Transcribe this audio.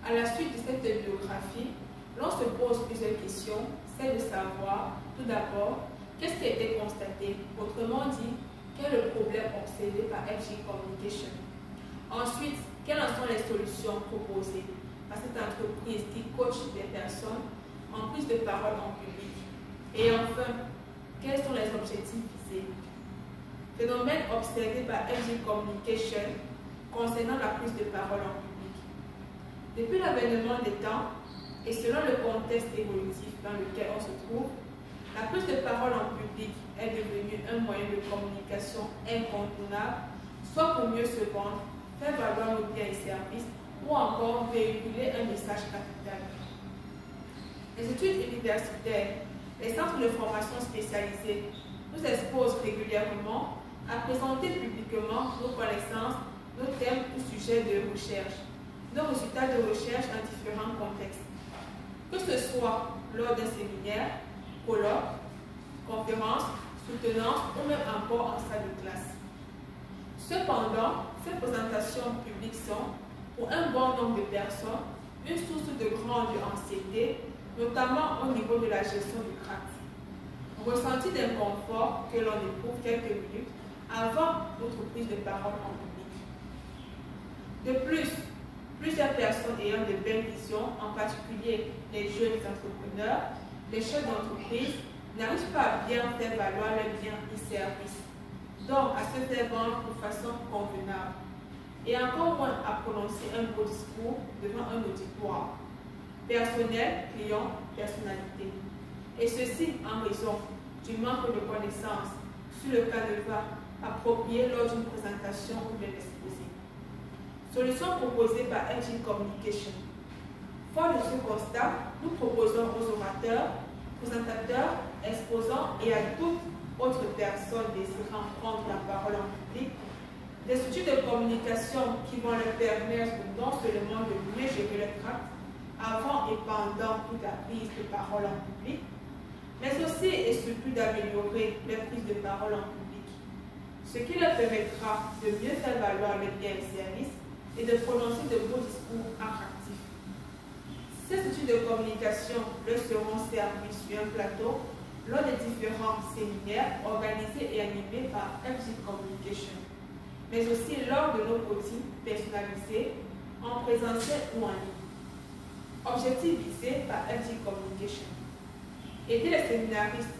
À la suite de cette biographie, l'on se pose plusieurs questions, celle de savoir, tout d'abord, qu'est-ce qui a été constaté, autrement dit, quel est le problème observé par FJ Communication. Ensuite, quelles en sont les solutions proposées par cette entreprise qui coach des personnes en prise de parole en public. Et enfin, quels sont les objectifs visés. Phénomène observé par FJ Communication concernant la prise de parole en public. Depuis l'avènement des temps et selon le contexte évolutif dans lequel on se trouve, la prise de parole en public est devenue un moyen de communication incontournable, soit pour mieux se vendre, faire valoir nos biens et services, ou encore véhiculer un message capital. Les études universitaires, les centres de formation spécialisés nous exposent régulièrement à présenter publiquement nos connaissances, nos thèmes ou sujets de recherche, nos résultats de recherche dans différents contextes. Que ce soit lors d'un séminaire, colloque, conférence, soutenance ou même encore en salle de classe. Cependant, ces présentations publiques sont, pour un bon nombre de personnes, une source de grande anxiété, notamment au niveau de la gestion du crâne. Ressenti d'inconfort que l'on éprouve quelques minutes avant notre prise de parole en public. De plus, plusieurs personnes ayant de belles visions, en particulier les jeunes entrepreneurs, les chefs d'entreprise, n'arrivent pas à bien faire valoir leurs biens et services, donc à se faire vendre de façon convenable, et encore moins à prononcer un beau discours devant un auditoire, personnel, client, personnalité. Et ceci en raison du manque de connaissances sur le canevas approprié lors d'une présentation ou d'un exposé. Solution proposée par FJ Communication. Fort de ce constat, nous proposons aux orateurs, présentateurs, exposants et à toute autre personne désirant prendre la parole en public des outils de communication qui vont leur permettre non seulement de mieux gérer leur tract avant et pendant toute la prise de parole en public, mais aussi et surtout d'améliorer leur prise de parole en public, ce qui leur permettra de mieux faire valoir leurs biens et services et de prononcer de beaux discours attractifs. Ces outils de communication leur seront servis sur un plateau lors des différents séminaires organisés et animés par FJ Communication, mais aussi lors de nos coachings personnalisés en présentiel ou en ligne. Objectif visé par FJ Communication. Aider les séminaristes